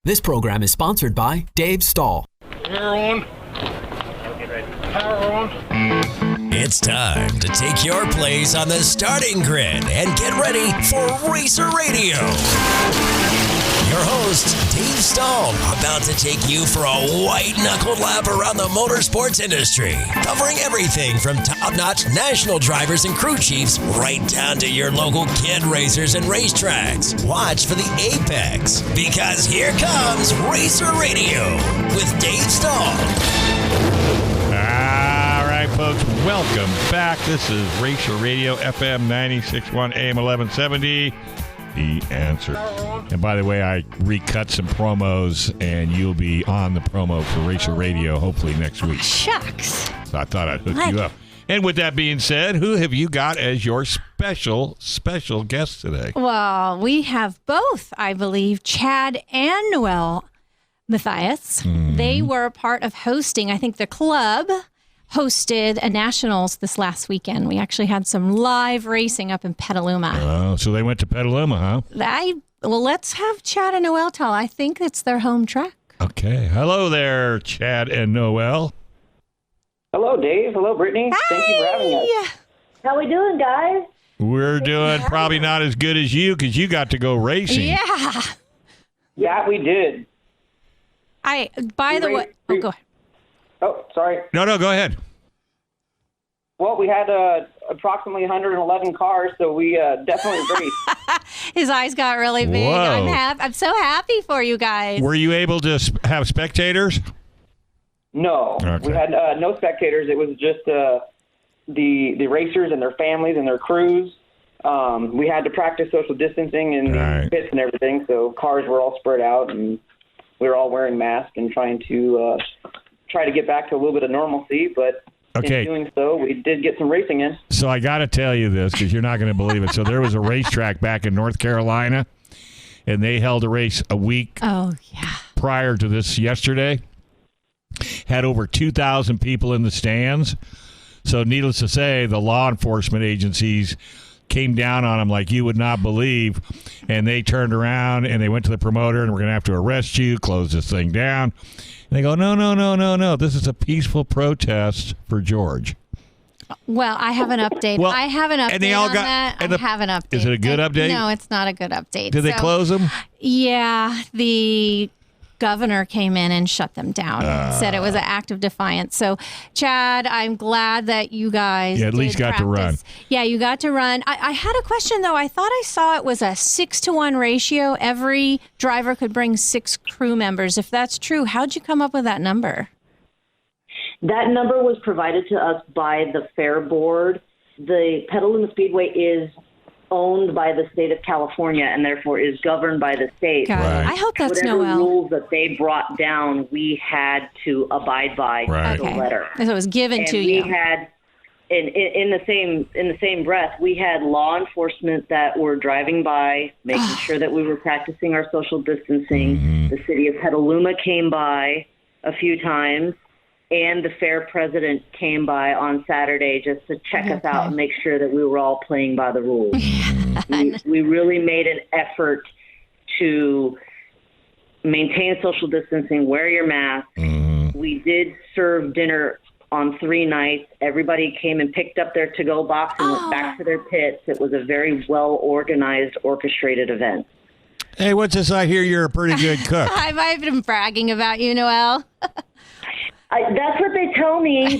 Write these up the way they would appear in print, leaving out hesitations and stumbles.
This program is sponsored by Dave Stahl. Power on. Power on. It's time to take your place on the starting grid and get ready for Racer Radio. Your host, Dave Stahl, about to take you for a white-knuckled lap around the motorsports industry, covering everything from top-notch national drivers and crew chiefs right down to your local kid racers and racetracks. Watch for the apex, because here comes Racer Radio with Dave Stahl. All right, folks, welcome back. This is Racer Radio, FM 96.1, AM 1170. The Answer. And by the way, I recut some promos, and you'll be on the promo for Racer Radio hopefully next week. Shucks. So I thought I'd hook you up. And with that being said, who have you got as your special guest today? Well, we have both, I believe, Chad and Noel Matthias. Mm-hmm. They were part of hosting, I think the club hosted a nationals this last weekend. We actually had some live racing up in Petaluma. Oh, so they went to Petaluma, huh? Well, let's have Chad and Noel tell. I think it's their home track. Okay. Hello there, Chad and Noel. Hello, Dave. Hello, Brittany. Hi. Thank you for having us. How we doing, guys? We're doing probably not as good as you because you got to go racing. Yeah. Yeah, we did. By the way, go ahead. Oh, sorry. No, go ahead. Well, we had approximately 111 cars, so we definitely raced. His eyes got really big. Whoa. I'm so happy for you guys. Were you able to have spectators? No. Okay. We had no spectators. It was just the racers and their families and their crews. We had to practice social distancing in the pits and everything, so cars were all spread out, and we were all wearing masks and trying to get back to a little bit of normalcy, but in doing so, we did get some racing in. So I got to tell you this because you're not going to believe it. So there was a racetrack back in North Carolina, and they held a race a week prior to this yesterday. Had over 2,000 people in the stands. So needless to say, the law enforcement agencies came down on them like you would not believe, and they turned around and they went to the promoter and we're going to have to arrest you, close this thing down. And they go, no. This is a peaceful protest for George. Well, I have an update. Well, I have an update and they all on got, that. and I have an update. Is it a good update? No, it's not a good update. Did they close them? Yeah, the governor came in and shut them down. Said it was an act of defiance. So, Chad, I'm glad that you guys at least got to run. Yeah, you got to run. I had a question, though. I thought I saw it was a 6-to-1 ratio. Every driver could bring 6 crew members. If that's true, how'd you come up with that number? That number was provided to us by the Fair Board. The Petaluma Speedway is owned by the state of California and therefore is governed by the state. Right. I hope that's Whatever Noel. rules that they brought down, we had to abide by Right. the letter. So it was given And to we you. had, in the same breath, we had law enforcement that were driving by, making sure that we were practicing our social distancing. Mm-hmm. The city of Petaluma came by a few times. And the fair president came by on Saturday just to check us out and make sure that we were all playing by the rules. We really made an effort to maintain social distancing, wear your mask. Mm-hmm. We did serve dinner on 3 nights. Everybody came and picked up their to-go box and went back to their pits. It was a very well-organized, orchestrated event. Hey, what's this? I hear you're a pretty good cook. I've been bragging about you, Noel. That's what they tell me.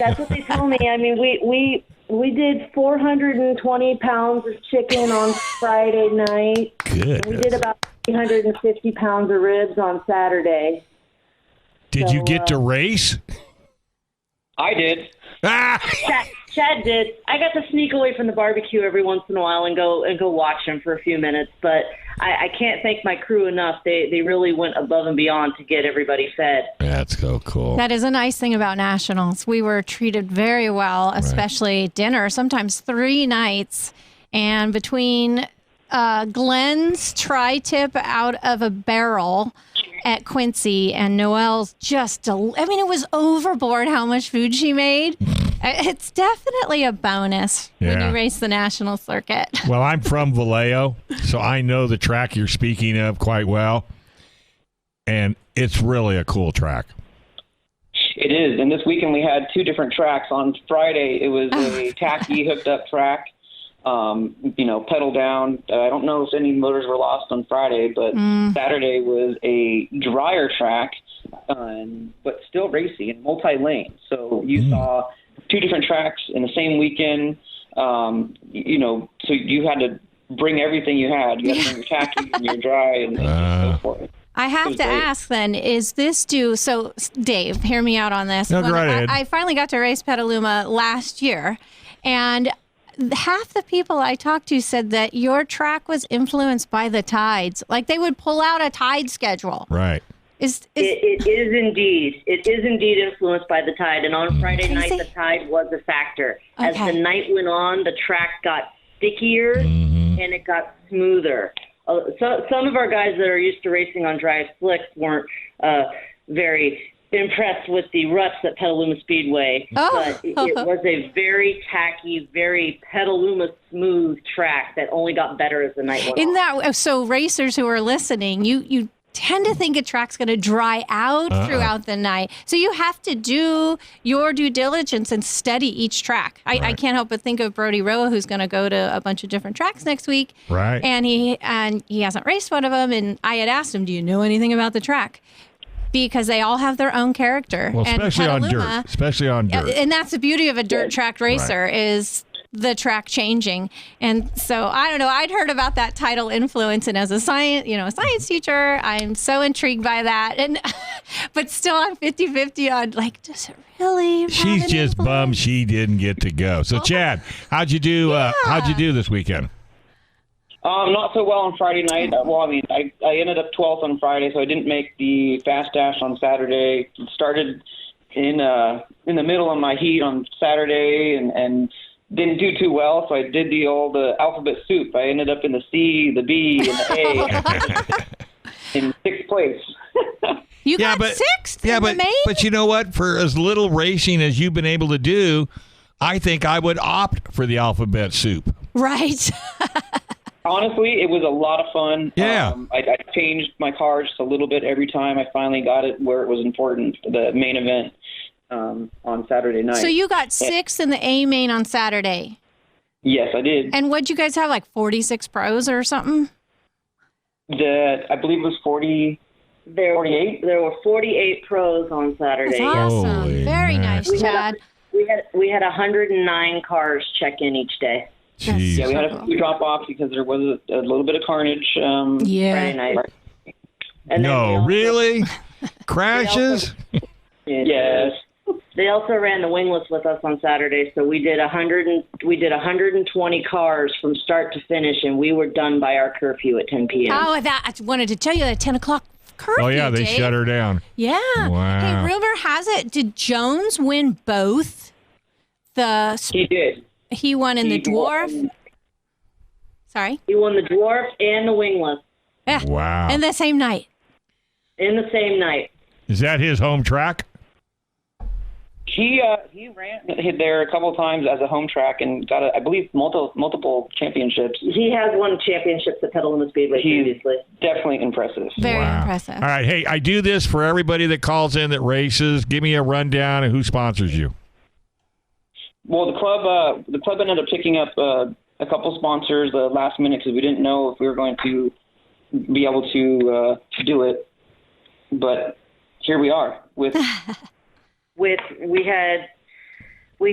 I mean, we did 420 pounds of chicken on Friday night. Good. We did about 350 pounds of ribs on Saturday. Did you get to race? I did. Chad did. I got to sneak away from the barbecue every once in a while and go watch them for a few minutes. But I can't thank my crew enough. They really went above and beyond to get everybody fed. That's so cool. That is a nice thing about nationals. We were treated very well, especially dinner, sometimes 3 nights. And between Glenn's tri-tip out of a barrel at Quincy and Noel's it was overboard how much food she made. It's definitely a bonus when you race the national circuit. Well, I'm from Vallejo, so I know the track you're speaking of quite well. and it's really a cool track. It is, and this weekend we had 2 different tracks. On Friday, it was a tacky hooked up track, pedal down. I don't know if any motors were lost on Friday, but Saturday was a drier track, but still racy and multi-lane. So you saw 2 different tracks in the same weekend. So you had to bring everything you had. You had to bring your tacky and your dry and so forth. I have to ask then, is this due? So, Dave, hear me out on this. No, go right ahead. I finally got to race Petaluma last year, and half the people I talked to said that your track was influenced by the tides. Like they would pull out a tide schedule. Right. It is indeed. It is indeed influenced by the tide. And on Friday night, the tide was a factor. Okay. As the night went on, the track got stickier and it got smoother. So some of our guys that are used to racing on dry slicks weren't very impressed with the ruts at Petaluma Speedway. But it was a very tacky, very Petaluma smooth track that only got better as the night went on. So racers who are listening, you tend to think a track's going to dry out throughout the night. So you have to do your due diligence and study each track. I can't help but think of Brody Roa, who's going to go to a bunch of different tracks next week. Right. And he hasn't raced one of them. And I had asked him, do you know anything about the track? Because they all have their own character. Well, especially on dirt. Especially on dirt. And that's the beauty of a dirt track racer is the track changing. And so I don't know, I'd heard about that tidal influence, and as a science teacher, I'm so intrigued by that. And but still I'm 50-50 on does it really She's just bummed she didn't get to go. So Chad, how'd you do this weekend? Not so well on Friday night. I ended up 12th on Friday, so I didn't make the fast dash on Saturday. Started in the middle of my heat on Saturday and didn't do too well, so I did the old alphabet soup. I ended up in the C, the B, and the A in 6th place. You got 6th in the main? But you know what? For as little racing as you've been able to do, I think I would opt for the alphabet soup. Right. Honestly, it was a lot of fun. Yeah. I changed my car just a little bit every time I finally got it where it was important, the main event. On Saturday night. So you got 6th in the A main on Saturday? Yes, I did. And what'd you guys have, 46 pros or something? I believe it was 48. There were 48 pros on Saturday. That's awesome. Holy Very nice. nice, Chad. We had 109 cars check in each day. Jeez. Yeah, we had a few drop-offs because there was a little bit of carnage Friday night. And really? Crashes? Yes. They also ran the wingless with us on Saturday, so we did 120 cars from start to finish, and we were done by our curfew at 10 p.m. Oh, I wanted to tell you that 10 o'clock curfew. Oh, yeah, they Dave. shut her down. Yeah. Wow. Hey, rumor has it, did Jones win both? He did. He won in the dwarf. Sorry? He won the dwarf and the wingless. Yeah. Wow. In the same night. In the same night. Is that his home track? He ran there a couple of times as a home track and got, I believe, multiple championships. He has won championships at Petaluma Speedway previously. Definitely impressive. Very impressive. All right. Hey, I do this for everybody that calls in that races. Give me a rundown of who sponsors you. Well, the club ended up picking up a couple sponsors last minute because we didn't know if we were going to be able to do it. But here we are with. We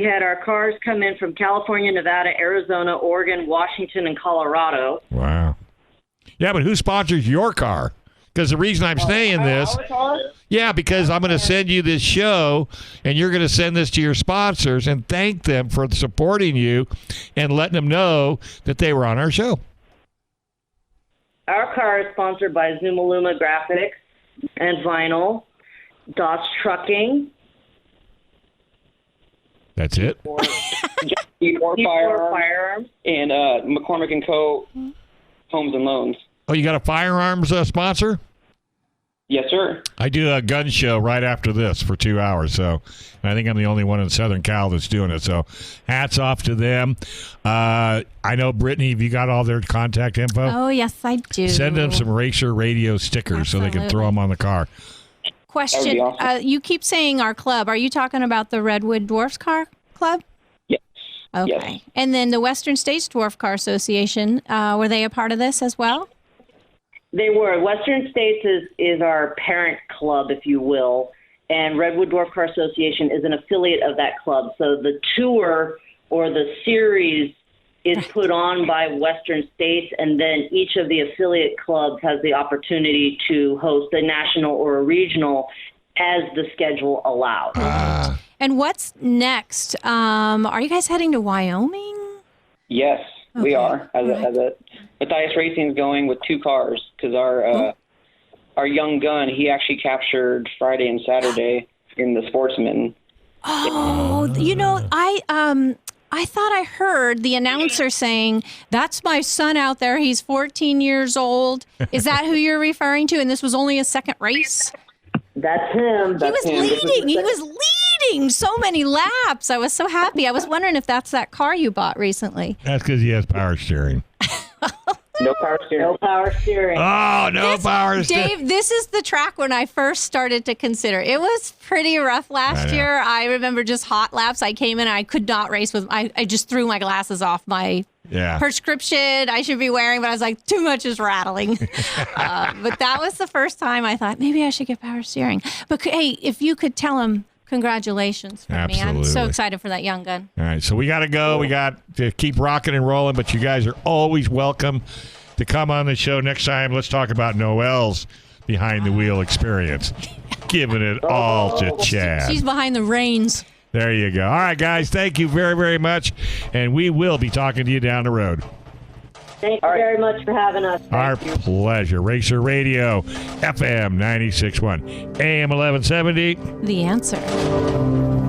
had our cars come in from California, Nevada, Arizona, Oregon, Washington, and Colorado. Wow. Yeah, but who sponsors your car? Because the reason I'm saying this, because I'm going to send you this show, and you're going to send this to your sponsors and thank them for supporting you and letting them know that they were on our show. Our car is sponsored by Zumaluma Graphics and Vinyl, Dodge Trucking. That's it? Or firearms. And McCormick & Co. Homes and Loans. Oh, you got a firearms sponsor? Yes, sir. I do a gun show right after this for 2 hours, so I think I'm the only one in Southern Cal that's doing it. So hats off to them. I know, Brittany, have you got all their contact info? Oh, yes, I do. Send them some Racer Radio stickers so they can throw them on the car. Question, awesome. You keep saying our club. Are you talking about the Redwood Dwarf Car Club? Yes. Okay. Yes. And then the Western States Dwarf Car Association, were they a part of this as well? They were. Western States is our parent club, if you will, and Redwood Dwarf Car Association is an affiliate of that club. So the tour or the series is put on by Western States, and then each of the affiliate clubs has the opportunity to host a national or a regional as the schedule allows. And what's next? Are you guys heading to Wyoming? Yes, we are. Matthias Racing is going with 2 cars because our young gun, he actually captured Friday and Saturday in the Sportsman. Oh, I thought I heard the announcer saying, "That's my son out there. He's 14 years old." Is that who you're referring to? And this was only his second race? That's him. He was leading. He was leading so many laps. I was so happy. I was wondering if that's that car you bought recently. That's because he has power steering. No power steering. No power steering. Oh, no power steering. Dave, this is the track when I first started to consider. It was pretty rough last year. I remember just hot laps. I came in and I could not race with, I just threw my glasses off my prescription I should be wearing, but I was like, too much is rattling. But that was the first time I thought, maybe I should get power steering. But hey, if you could tell him, congratulations for me. I'm so excited for that young gun. All right, so we got to go. We got to keep rocking and rolling, but you guys are always welcome to come on the show next time. Let's talk about Noel's behind-the-wheel experience. Giving it all to Chad. She's behind the reins. There you go. All right, guys, thank you very, very much, and we will be talking to you down the road. Thank you very much for having us. Our pleasure. Racer Radio, FM 96.1, AM 1170. The answer.